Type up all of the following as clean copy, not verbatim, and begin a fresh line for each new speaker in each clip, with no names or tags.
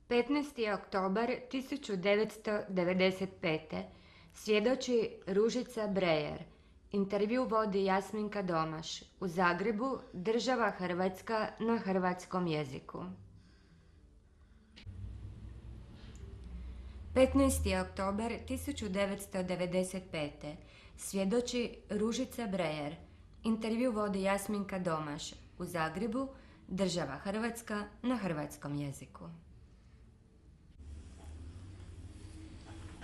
15. oktobar 1995. Svjedoči Ružica Brejer. Intervju vodi Jasminka Domaš. U Zagrebu, država Hrvatska na hrvatskom jeziku. 15. oktobar 1995. Svjedoči Ružica Brejer. Intervju vodi Jasminka Domaš. U Zagrebu, država Hrvatska na hrvatskom jeziku.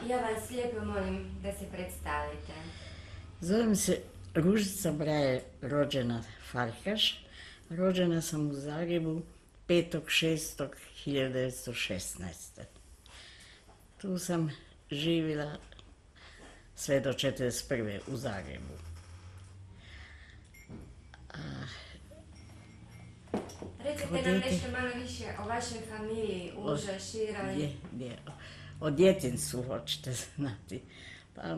Ja vas lijepo molim da se predstavite.
Zovem se Ružica Brejer, rođena Farkaš. Rođena sam u Zagrebu 5.6.1916. Tu sam živjela sve do 1941. u Zagrebu.
Recite nam nešto malo više o vašoj familiji, užoj, široj.
O djetinjstvu hoćete znati. Pa,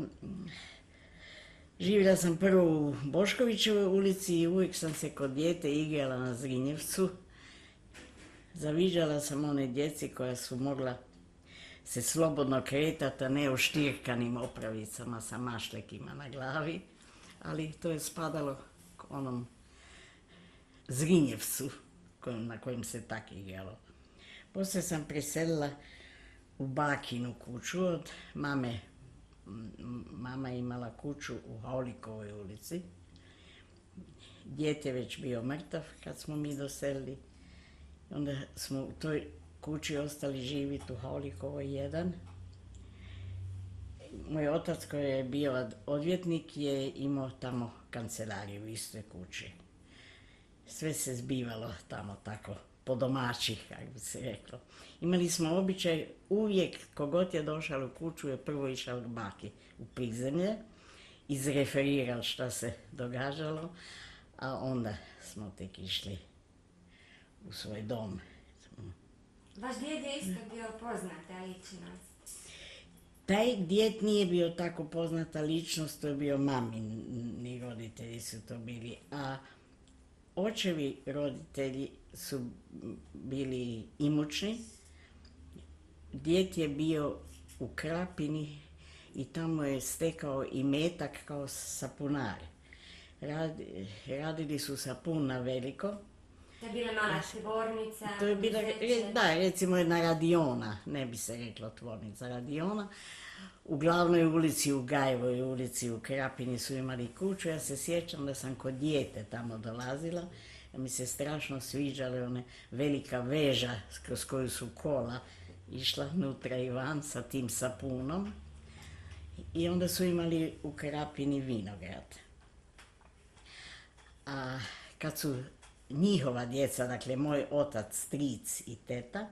živjela sam prvo u Boškovićevoj ulici i uvijek sam se kod dijete igrala na Zrinjevcu. Zaviđala sam one djeci koja su mogla se slobodno kretati, a ne u štirkanim opravicama sa mašlekima na glavi. Ali to je spadalo k onom Zrinjevcu na kojem se tak igralo. Poslije sam preselila u bakinu kuću od mame. Mama je imala kuću u Haulikovoj ulici. Djed je već bio mrtav kad smo mi doselili. Onda smo u toj kući ostali živjeti u Haulikovoj 1. Moj otac koji je bio odvjetnik je imao tamo kancelariju u istoj kući. Sve se zbivalo tamo tako po domaći, kako bi se reklo. Imali smo običaj, uvijek kogod je došao u kuću je prvo išao k baki u prizemlje, izreferirao šta se događalo, a onda smo tek išli u svoj dom.
Vaš djed je isto bio poznata ličnost.
Taj djed nije bio tako poznata ličnost, to je bio mamini roditelji su to bili, a očevi roditelji su bili imućni. Djed je bio u Krapini i tamo je stekao imetak kao sapunar. Radili su sapun na veliko.
To je bila mala tvornica.
To je bila, da, recimo jedna radiona, ne bi se reklo tvornica, radiona. U glavnoj ulici, u Gajevoj ulici, u Krapini su imali kuću. Ja se sjećam da sam kod dijete tamo dolazila. Mi se strašno sviđale one velika veža kroz koju su kola išla nutra i van sa tim sapunom. I onda su imali u Krapini vinograd. A kad su njihova djeca, dakle moj otac, stric i teta,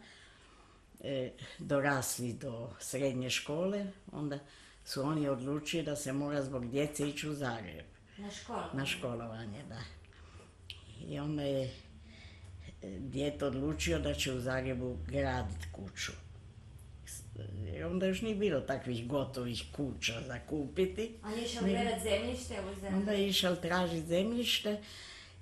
dorasli do srednje škole, onda su oni odlučili da se mora zbog djece ići u Zagreb. Na školovanje, da. I onda je djed odlučio da će u Zagrebu graditi kuću. Jer onda još nije bilo takvih gotovih kuća za kupiti.
On je išao gledat zemljište u Zagrebu.
Onda je išao tražiti zemljište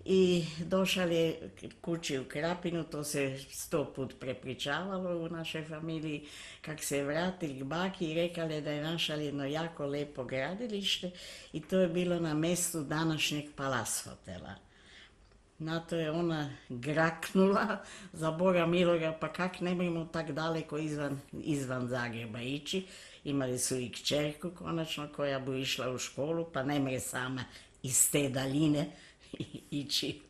i došao je kući u Krapinu, to se 100 put prepričavalo u našoj familiji, kak se je vratili k baki i rekali da je našali jedno jako lepo gradilište i to je bilo na mjestu današnjeg Palas hotela. Na to je ona graknula, za Boga miloga, pa kak ne možemo tak daleko izvan Zagreba ići. Imali su i kćerku konačno koja bi išla u školu, pa ne može sama iz te daljine ići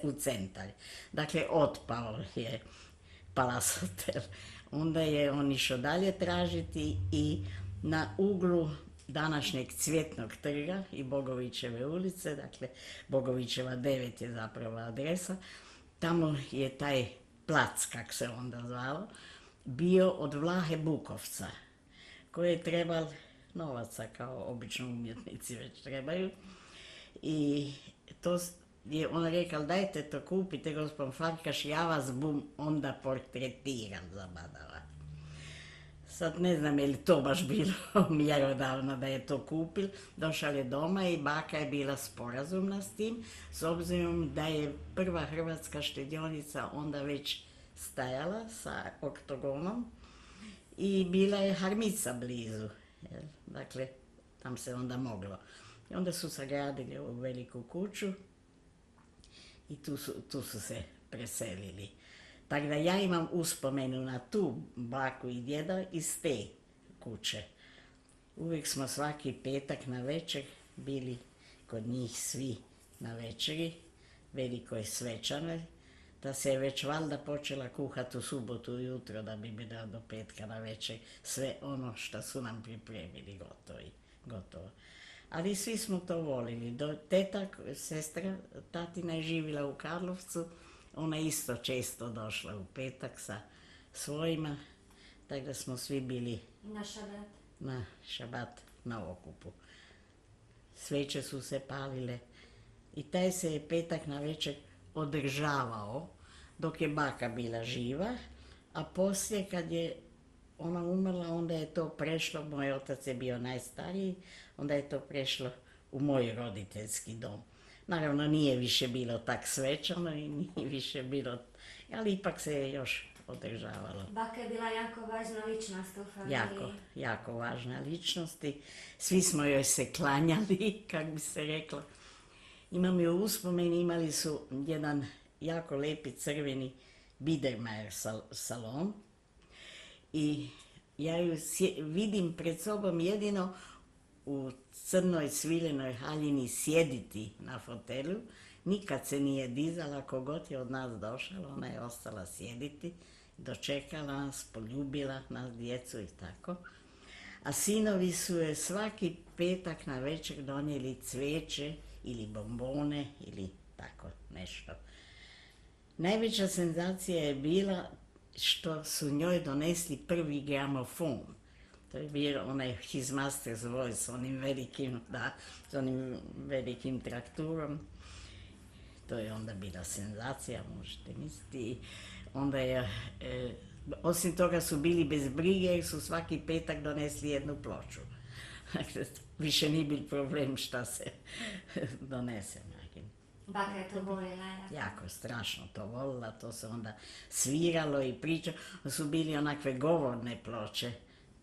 u centar. Dakle, otpao je Palas hotel. Onda je on išao dalje tražiti i na uglu današnjeg Cvjetnog trga i Bogovićeve ulice, dakle Bogovićeva 9 je zapravo adresa, tamo je taj plac, kak se onda zvalo, bio od Vlahe Bukovca, koji je trebal novaca, kao obično umjetnici već trebaju. I to je on rekao, dajte to kupite, gospodin Farkaš, ja vas bum onda portretiram za badava. Sad ne znam je li to baš bilo mjerodavno da je to kupil. Došao je doma i baka je bila sporazumna s tim, s obzirom da je prva hrvatska štedionica onda već stajala sa oktogonom i bila je harmica blizu. Jel? Dakle, tam se onda moglo. I onda su sagradili ovu veliku kuću i tu su se preselili. Tako da ja imam uspomenu na tu baku i djeda iz te kuće. Uvijek smo svaki petak na večer bili kod njih svi na večeri, velikoj svečanoj, da se je već valjda počela kuhati u subotu ujutro da bi bila do petka na večer sve ono što su nam pripremili gotovo. Ali svi smo to volili. Teta, sestra tatina je živjela u Karlovcu, ona je isto često došla u petak sa svojima, tako da smo svi bili na šabat na okupu. Sveće su se palile i taj se je petak na večer održavao dok je baka bila živa, a poslije kad je ona umrla, onda je to prešlo, moj otac je bio najstariji, onda je to prešlo u moj roditeljski dom. Naravno nije više bilo tak svečano i nije više bilo, ali ipak se je još održavalo.
Baka je bila jako važna ličnost u familiji.
Jako važna ličnost i svi smo joj se klanjali, kako bi se reklo. Imam ju uspomeni, imali su jedan jako lepi crveni Biedermeier salon i ja ju vidim pred sobom jedino u crnoj svilenoj haljini sjediti na fotelu. Nikad se nije dizala, kogod je od nas došla, ona je ostala sjediti, dočekala nas, poljubila nas, djecu i tako. A sinovi su je svaki petak na večer donijeli cvijeće ili bombone ili tako nešto. Najveća senzacija je bila što su njoj donesli prvi gramofon. To je bio onaj His Master's Voice s onim velikim trakturom. To je onda bila senzacija, možete misliti. Onda je, osim toga su bili bez brige jer su svaki petak donesli jednu ploču. Više nije bil problem šta se donese.
Baka je to voljela.
Jako, strašno to volila, to se onda sviralo i pričalo. Su bili onakve govorne ploče,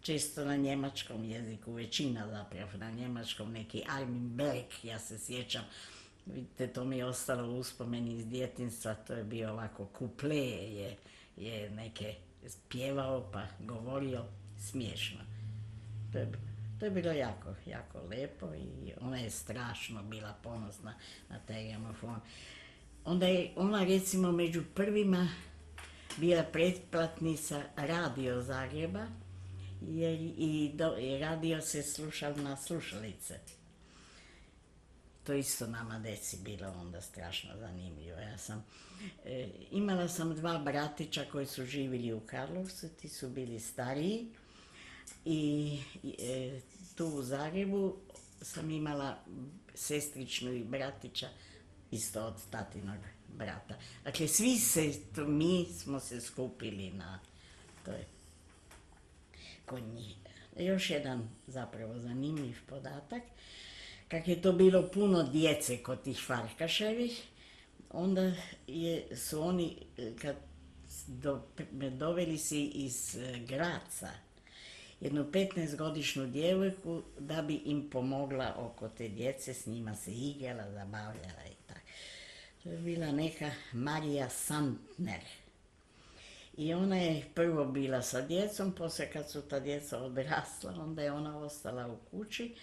često na njemačkom jeziku, većina zapravo na njemačkom, neki Armin Berg, ja se sjećam. Vidite, to mi je ostalo u uspomeni iz djetinjstva, to je bio ovako kuple, je neke pjevao pa govorio, smiješno. To je bilo jako, jako lepo i ona je strašno bila ponosna na taj gramofon. Onda je ona recimo među prvima bila pretplatnica Radio Zagreba i radio se slušao na slušalice. To isto nama deci bilo onda strašno zanimljivo. Imala sam dva bratića koji su živjeli u Karlovcu, ti su bili stariji i tu u Zagrebu sam imala sestričnu i bratića isto od tatinog brata. Dakle, mi smo se skupili na toj kod njih. Još jedan zapravo zanimljiv podatak. Kak je to bilo puno djece kod tih Farkaševih, onda su oni, kad doveli si iz Graca jednu 15-godišnju djevojku da bi im pomogla oko te djece, s njima se igrala, zabavljala i tako. To je bila neka Marija Sandner. I ona je prvo bila sa djecom, poslije kad su ta djeca odrasla, onda je ona ostala u kući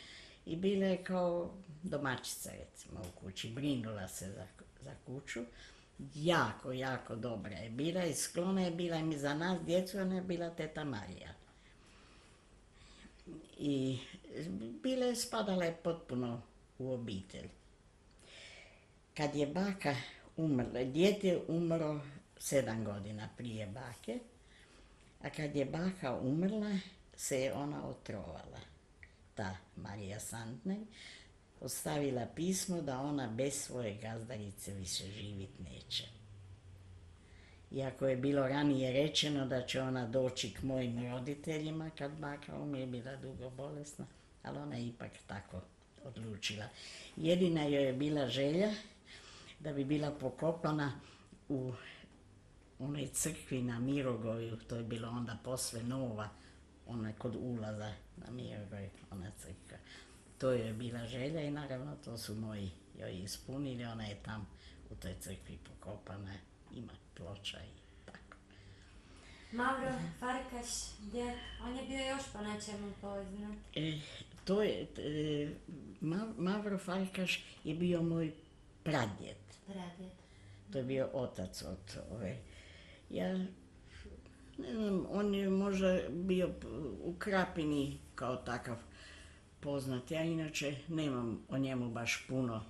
i bila je kao domaćica recimo u kući, brinula se za kuću. Jako, jako dobra je bila i sklona je bila i za nas djecu, ona je bila teta Marija. I spadala je potpuno u obitelj. Kad je baka umrla, dijete je umro 7 godina prije bake, a kad je baka umrla, se je ona otrovala. Ta Marija Sandner ostavila pismo da ona bez svoje gazdarice više živit neće. Iako je bilo ranije rečeno da će ona doći k mojim roditeljima kad baka umre, bila dugo bolesna, ali ona je ipak tako odlučila. Jedina joj je bila želja da bi bila pokopana u onoj crkvi na Mirogoju, to je bilo onda posve nova, ona kod ulaza na Mirogoj, ona crkva. To je bila želja i naravno to su moji joj ispunili, ona je tam u toj crkvi pokopana, ima ploča i tako.
Mavro Farkaš, on je bio još po nečemu poznat.
Mavro Farkaš je bio moj pradjed.
Pradjed.
To je bio otac od ove. Ja ne znam, on je možda bio u Krapini kao takav poznat. Ja inače nemam o njemu baš puno.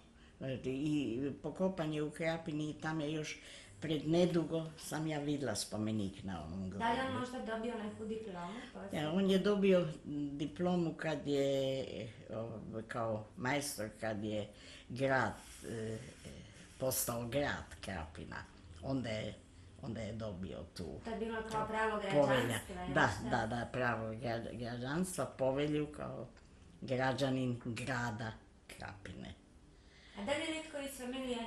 I pokopan je u Krapini i tam je još pred nedugo sam ja vidjela spomenik na onom grobu.
Da li on možda dobio neku diplomu?
Ja, on je dobio diplomu kad je kao majstor, kad je grad postao grad Krapina. Onda je dobio tu
To je bilo kao pravo
povelja.
građanstva.
Da, pravo građanstva, povelju kao građanin grada Krapine.
A da li je netko iz familije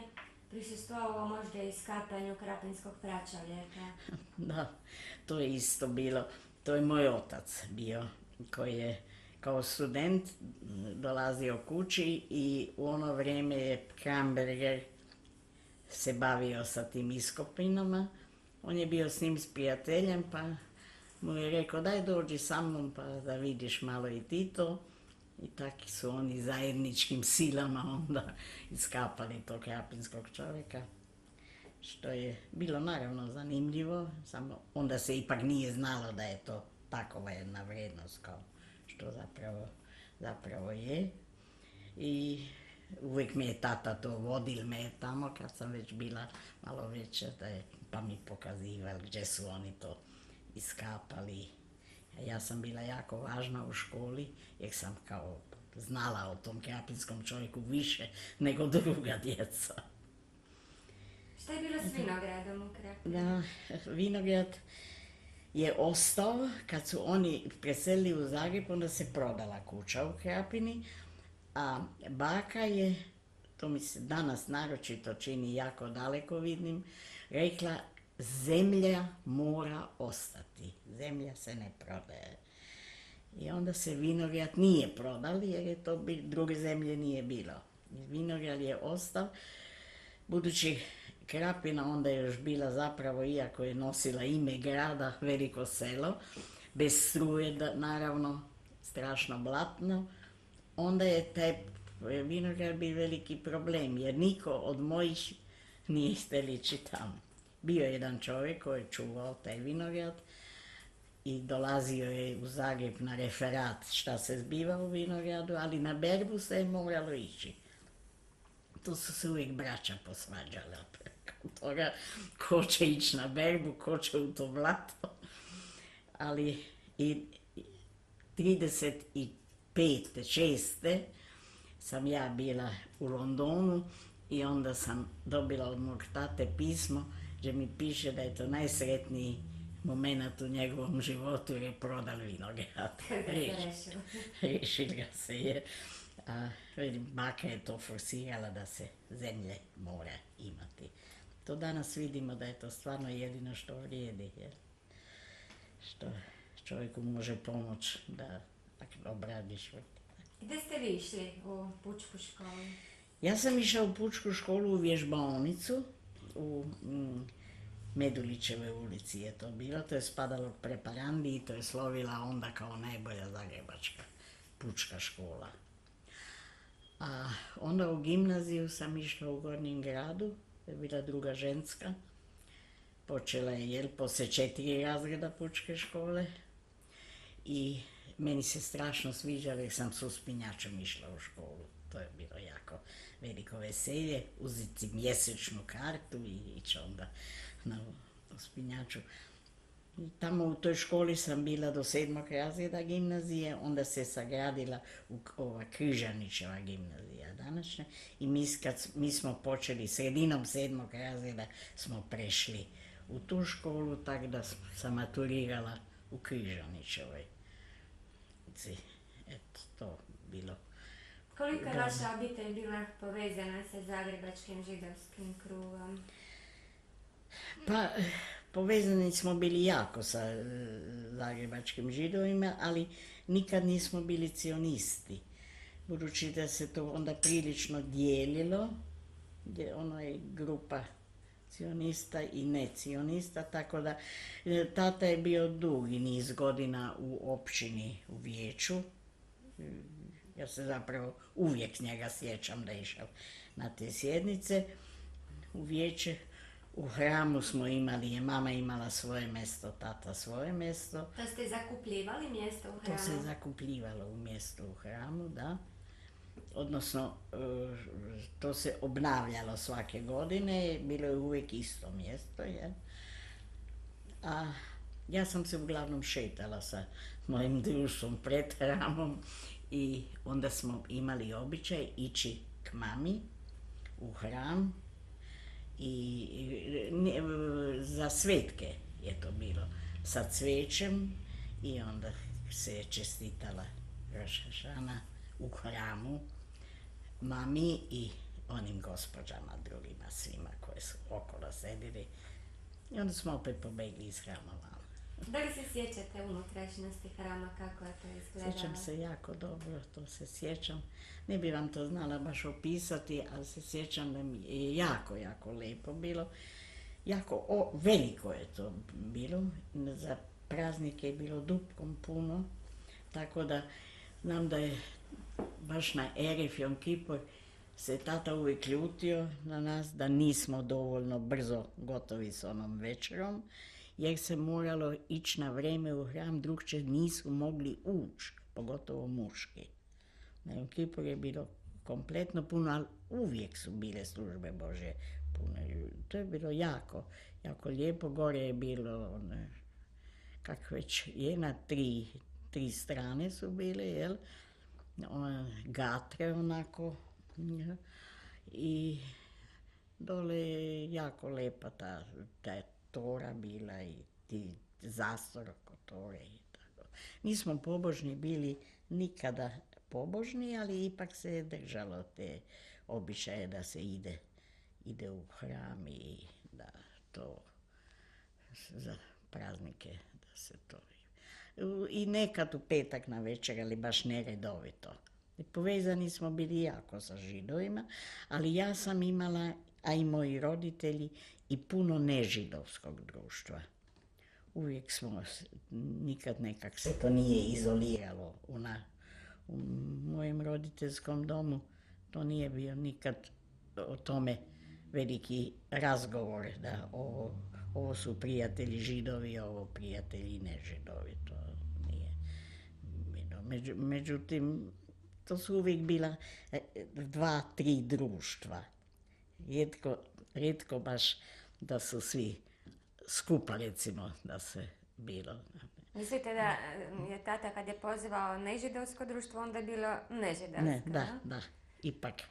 prisustvovao možda iskapanju krapinskog pračovjeka?
Da, to je isto bilo. To je moj otac bio koji je kao student dolazio kući i u ono vrijeme je Kramberger se bavio sa tim iskopinama. On je bio s njim s prijateljem pa mu je rekao daj dođi sa mnom pa da vidiš malo i ti to. I taki su oni zajedničkim silama onda iskapali tog krapinskog čovjeka. Što je bilo naravno zanimljivo, samo onda se ipak nije znalo da je to takova jedna vrijednost kao što zapravo je. I uvijek me je tata to vodil me je tamo kad sam već bila malo veća, pa mi pokazivali gdje su oni to iskapali. Ja sam bila jako važna u školi jer sam kao znala o tom krapinskom čovjeku više nego druga djeca.
Šta je bilo s vinogradom u Krapini?
Da, vinograd je ostao, kad su oni preselili u Zagreb, onda se prodala kuća u Krapini, a baka je, to mi se danas naročito čini jako dalekovidnim, rekla zemlja mora ostati, zemlja se ne prodaje. I onda se vinograd nije prodali jer je to druge zemlje nije bilo. Vinograd je ostao, budući Krapina onda je još bila zapravo, iako je nosila ime grada, veliko selo, bez struje, naravno, strašno blatno, onda je taj vinograd bio veliki problem, jer niko od mojih nije htjeli ići tamo. Bio je jedan čovjek koji je čuvao taj vinograd i dolazio je u Zagreb na referat šta se zbiva u vinogradu, ali na berbu se je moralo ići. Tu su se uvijek braća posvađala preko toga ko će ići na berbu, ko će u to blato. Ali i 35. 6. sam ja bila u Londonu i onda sam dobila od mog tate pismo gdje mi piše da je to najsretniji moment u njegovom životu jer je prodal vinograd. Riješil ga se je. A baka je to forsirala da se zemlje mora imati. To danas vidimo da je to stvarno jedino što vrijedi. Jer što čovjeku može pomoći da obradiš vrti.
Gdje ste vi išli u pučku školu?
Ja sam išla u pučku školu u vježbaonicu u Medulićeve ulici je to bilo. To je spadalo k Preparandi i to je slovila onda kao najbolja zagrebačka pučka škola. A onda u gimnaziju sam išla u Gornjem gradu, to je bila druga ženska. Počela je poslije 4 razreda pučke škole i meni se strašno sviđalo jer sam s uspinjačem išla u školu. To je bilo jako veliko veselje, uzeti mjesečnu kartu i ići onda na uspinjaču. I tamo u toj školi sam bila do 7. razreda gimnazije, onda se sagradila ova Križanićeva gimnazija današnja i mi smo počeli sredinom 7. razreda smo prešli u tu školu, tako da sam maturirala u Križanićevoj. Eto, to bilo.
Koliko je vaša obitelj bila povezana sa zagrebačkim židovskim krugom?
Pa, Povezani smo bili jako sa zagrebačkim židovima, ali nikad nismo bili cionisti. Budući da se to onda prilično dijelilo, gdje ono je grupa cionista i necionista, tako da tata je bio dugi niz godina u općini, u vijeću. Ja se zapravo uvijek njega sjećam da je išao na te sjednice u vijeće. U hramu smo imali, je mama imala svoje mjesto, tata svoje mjesto.
To ste zakupljivali mjesto u hramu?
To se zakupljivalo u mjesto u hramu, da. Odnosno, to se obnavljalo svake godine, bilo je uvijek isto mjesto, je. A ja sam se uglavnom šetala sa mojim društvom pred hramom i onda smo imali običaj ići k mami u hram i za svetke je to bilo sa cvijećem i onda se je čestitala Roš hašana u hramu mami i onim gospođama drugima, svima koje su okolo sedili. I onda smo opet pobegli iz hrama vamo.
Da li se sjećate unutrašnjosti hrama, kako je to izgledalo?
Sjećam se jako dobro, to se sjećam. Ne bi vam to znala baš opisati, ali se sjećam da mi je jako, jako lijepo bilo. Jako veliko je to bilo, za praznike je bilo dupkom puno, tako da znam da je baš na Erif Jom Kipur se tata uvijek ljutio na nas da nismo dovoljno brzo gotovi s onom večerom, jer se moralo ići na vrijeme u hram, drugčije nisu mogli ući, pogotovo muški. Na Jom Kipur je bilo kompletno puno, ali uvijek su bile službe Božje pune. To je bilo jako, jako lijepo. Gore je bilo, kak već je, na tri strane su bile, jel? Gatre onako. I dole je jako lijepa ta tora bila i ti zastor oko tore i tako. Nismo pobožni bili nikada pobožni, ali ipak se je držalo te običaje da se ide u hram i da to za praznike da se to. I nekad u petak na večer, ali baš neredovito. Povezani smo bili jako sa židovima, ali ja sam imala, a i moji roditelji, i puno nežidovskog društva. Uvijek smo, nikad nekak se to nije izoliralo u mojem roditeljskom domu. To nije bio nikad o tome veliki razgovor da ovo su prijatelji židovi, ovo prijatelji nežidovi. To nije bilo. Međutim, to su uvijek bila 2-3 društva. Rijetko baš da su svi skupa, recimo, da se bilo.
Mislite da je tata kad je pozivao nežidovsko društvo, onda je bilo nežidovsko?
Ne, da. Ipak,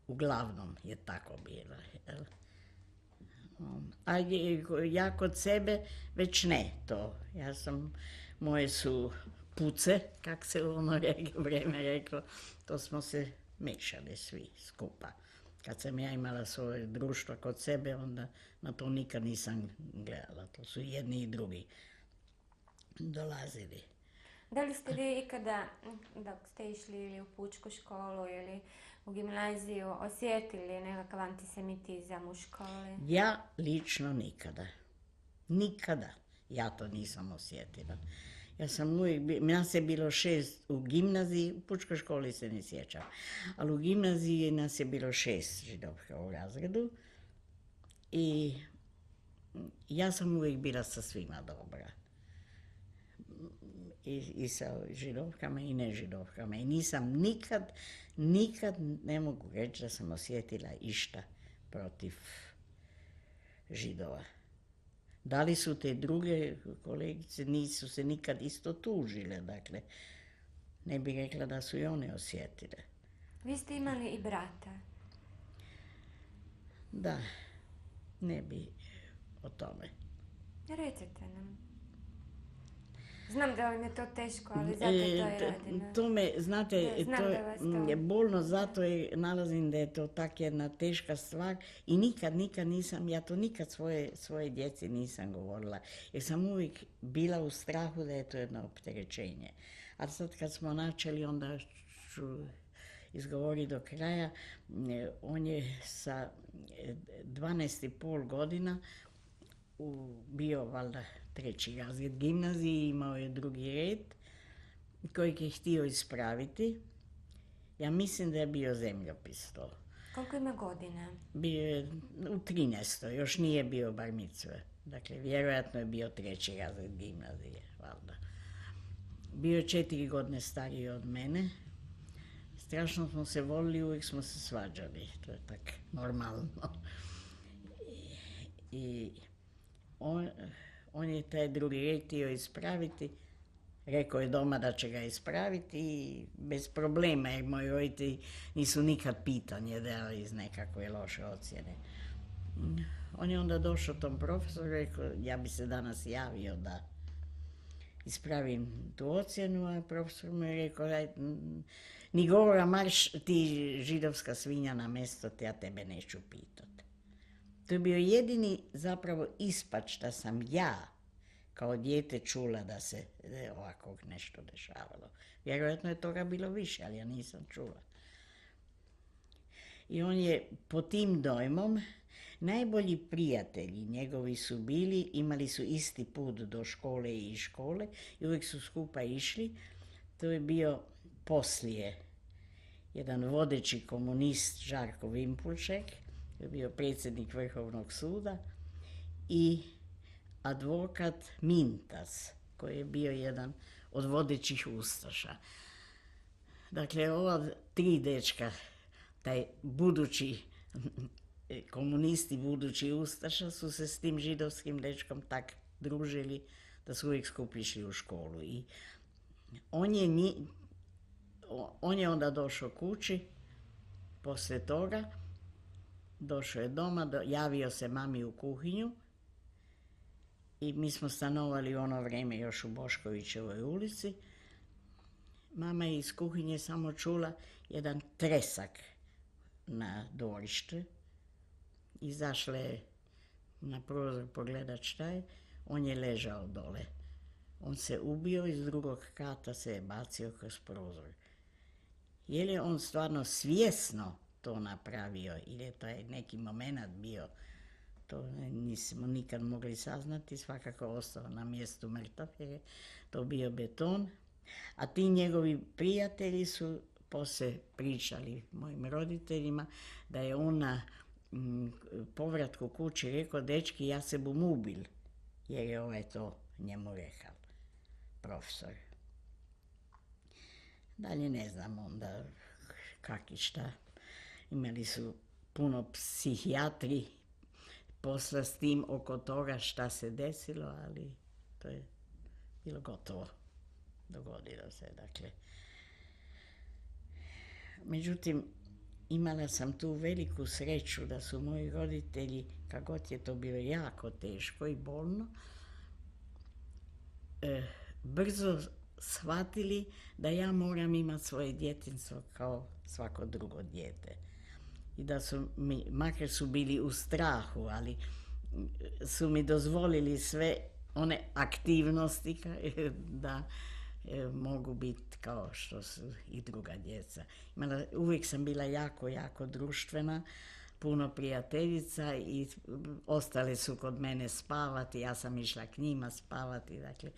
uglavnom je tako bilo. Jel? A ja kod sebe već ne to. Moje su puce, kak se u ono vrijeme reklo, to smo se mešali svi skupa. Kad sam ja imala svoje društvo kod sebe, onda na to nikad nisam gledala. To su jedni i drugi dolazili.
Da li ste vi ikada, dok ste išli ili u pučku školu ili u gimnaziju, osjetili nekakav antisemitizam u školi?
Ja lično nikada. Nikada ja to nisam osjetila. Nas je bilo 6 u gimnaziji, u pučkoj školi se ne sjećam, ali u gimnaziji nas je bilo 6 židovka u razredu i ja sam uvijek bila sa svima dobra. I sa židovkama i nežidovkama. I nisam nikad ne mogu reći da sam osjetila išta protiv židova. Da li su te druge kolegice, nisu se nikad isto tužile, dakle, ne bih rekla da su i one osjetile.
Vi ste imali i brata.
Da, ne bi o tome.
Recite nam. Znam da vam je to teško, ali zato to i radim.
To me, znate,
Da, znam
to
da vas to-
je bolno, zato je nalazim da je to tak jedna teška stvar i nikad nisam, ja to nikad svoje djeci nisam govorila, jer sam uvijek bila u strahu da je to jedno opterećenje. A sad kad smo načeli, onda ću izgovoriti do kraja, on je sa 12,5 godina bio valjda 3. razred gimnaziji, imao je 2. red kojeg je htio ispraviti. Ja mislim da je bio zemljopis to.
Koliko ima godina?
Bio je u 13. još nije bio bar micve. Dakle, vjerojatno je bio 3. razred gimnazije, valjda. Bio je 4 godine stariji od mene. Strašno smo se volili, uvijek smo se svađali. To je tak normalno. I on je taj 2. red htio ispraviti. Rekao je doma da će ga ispraviti i bez problema, jer moji roditelji nisu nikad pitanje dali iz nekakve loše ocjene. On je onda došao tom profesoru i rekao, ja bi se danas javio da ispravim tu ocjenu, a profesor mu je rekao, ni govora marš ti židovska svinja na mjesto, ja tebe neću pitat. To je bio jedini zapravo ispad što sam ja kao dijete čula da se ovako nešto dešavalo. Vjerojatno je toga bilo više, ali ja nisam čula. I on je po tim dojmom, najbolji prijatelji njegovi su bili, imali su isti put do škole i iz škole i uvijek su skupa išli. To je bio poslije jedan vodeći komunist Žarko Vimpulšek, je bio predsjednik Vrhovnog suda, i advokat Mintas, koji je bio jedan od vodećih ustaša. Dakle, ova 3 dečka, taj budući komunisti, budući ustaša, su se s tim židovskim dečkom tak družili da su uvijek skupi išli u školu. I on je onda došao kući, poslije toga, došao je doma, javio se mami u kuhinju i mi smo stanovali u ono vrijeme još u Boškovićevoj ulici. Mama je iz kuhinje samo čula jedan tresak na dvorište. Izašla je na prozor pogledat šta je. On je ležao dole. On se ubio, iz 2. kata se je bacio kroz prozor. Je li on stvarno svjesno to napravio ili je to neki moment bio, to nismo nikad mogli saznati, svakako ostao na mjestu mrtav jer je to bio beton. A ti njegovi prijatelji su poslije pričali mojim roditeljima da je on na povratku kući rekao, dečki, ja se bum ubil, jer je ovaj to njemu rekao, profesor. Dalje ne znam onda kak i šta. Imali su puno psihijatri posla s tim oko toga šta se desilo, ali to je bilo gotovo. Dogodilo se, dakle. Međutim, imala sam tu veliku sreću da su moji roditelji, kako god je to bilo jako teško i bolno, brzo shvatili da ja moram imati svoje djetinjstvo kao svako drugo dijete. I da su mi, makar su bili u strahu, ali su mi dozvolili sve one aktivnosti da mogu biti kao što su i druga djeca. Uvijek sam bila jako, jako društvena, puno prijateljica i ostale su kod mene spavati, ja sam išla k njima spavati, dakle,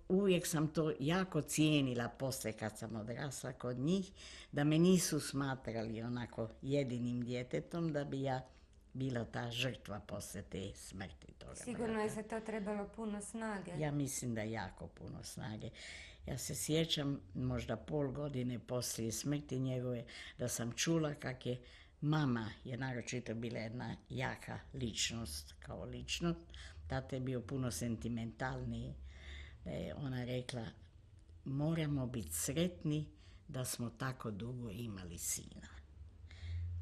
uvijek sam to jako cijenila poslije kad sam odrasla kod njih, da me nisu smatrali onako jedinim djetetom, da bi ja bila ta žrtva poslije te smrti toga.
Sigurno je za to trebalo puno snage.
Ja mislim da jako puno snage. Ja se sjećam možda pol godine poslije smrti njegove da sam čula kak je mama, je naročito bila jedna jaka ličnost kao ličnost, tata je bio puno sentimentalniji, da je ona rekla, moramo biti sretni da smo tako dugo imali sina.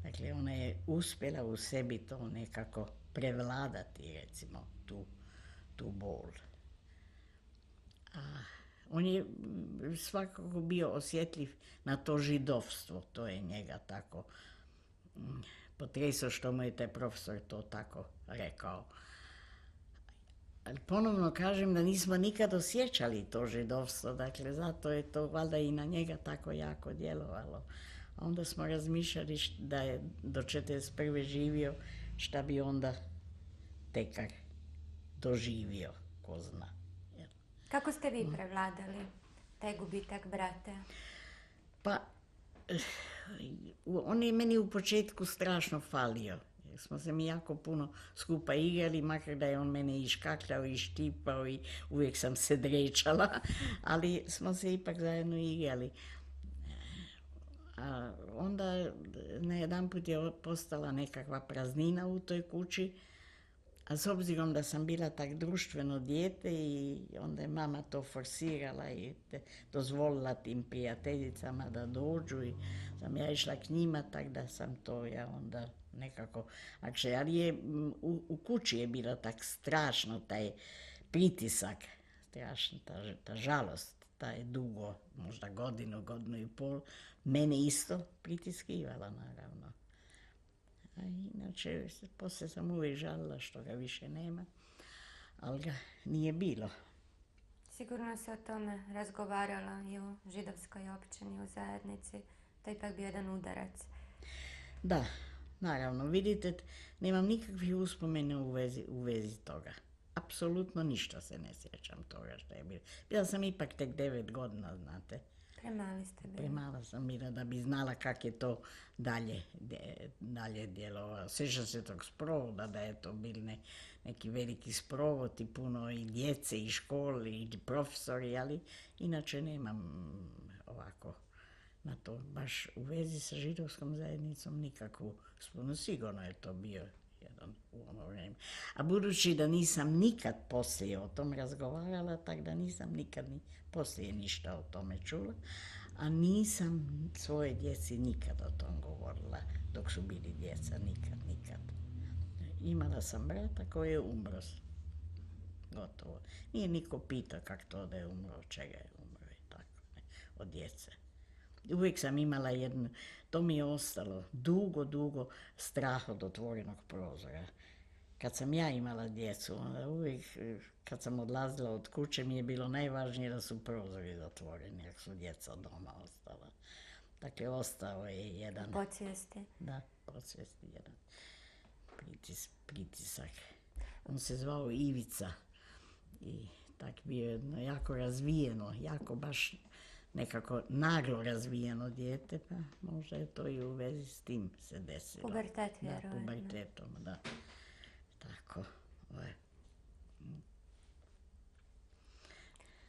Dakle, ona je uspjela u sebi to nekako prevladati, recimo, tu bol. On je svakako bio osjetljiv na to židovstvo, to je njega tako potresao što mu je taj profesor to tako rekao. Ali ponovno kažem da nismo nikad osjećali to židovstvo, dakle zato je to valjda i na njega tako jako djelovalo. A onda smo razmišljali da je do 1941. živio, šta bi onda tekar doživio, ko zna.
Kako ste vi prevladali taj gubitak brata?
Pa, on je meni u početku strašno falio. Smo se mi jako puno skupa igrali, makar da je on mene i škakljao i štipao i uvijek sam se drečala, ali smo se ipak zajedno igrali. A onda najedanput je postala nekakva praznina u toj kući, a s obzirom da sam bila tak društveno dijete i onda je mama to forsirala i dozvolila tim prijateljicama da dođu i sam ja išla k njima, tak da sam to ja onda nekako, ali je u kući je bilo tak strašno taj pritisak, strašno ta žalost, ta je dugo, možda godinu i pol, mene isto pritiskivala naravno. A inače, poslije sam uvijek žalila što ga više nema, ali ga nije bilo.
Sigurno se o tome razgovarala i u židovskoj općini, u zajednici. To je ipak bio jedan udarac.
Da, naravno. Vidite, nemam nikakvih uspomena u vezi toga. Apsolutno ništa se ne sjećam toga što je bilo. Bila sam ipak tek 9 godina, znate.
Premali ste bili.
Premala sam bila da bi znala kak je to dalje djelovalo. Sjećam se tog sprovoda, da je to bili neki veliki sprovod i puno i djece i škole i profesori, ali inače nemam ovako na to baš u vezi sa židovskom zajednicom nikakvu spomenu. Sigurno je to bio jedan u ono vrijeme. A budući da nisam nikad poslije o tom razgovarala, tak da nisam nikad ni poslije ništa o tome čula, a nisam svoje djeci nikad o tom govorila dok su bili djeca, nikad. Imala sam brata koji je umro. Gotovo. Nije niko pitao kak to da je umro, od čega je umro i tako, ne, od djece. Uvijek sam imala jednu, to mi je ostalo, dugo strah od otvorenog prozora. Kad sam ja imala djecu, onda uvijek kad sam odlazila od kuće mi je bilo najvažnije da su prozori zatvoreni, jer su djeca doma ostala. Dakle, ostao je jedan...
Podsvijesti.
Da, podsvijesti jedan pritisak. On se zvao Ivica i tak bio jedno jako razvijeno, jako baš nekako naglo razvijeno dijete, pa možda je to i u vezi s tim se desilo.
Pubertet, vjerojatno.
Da, pubertetom, da. Tako.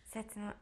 Sad smo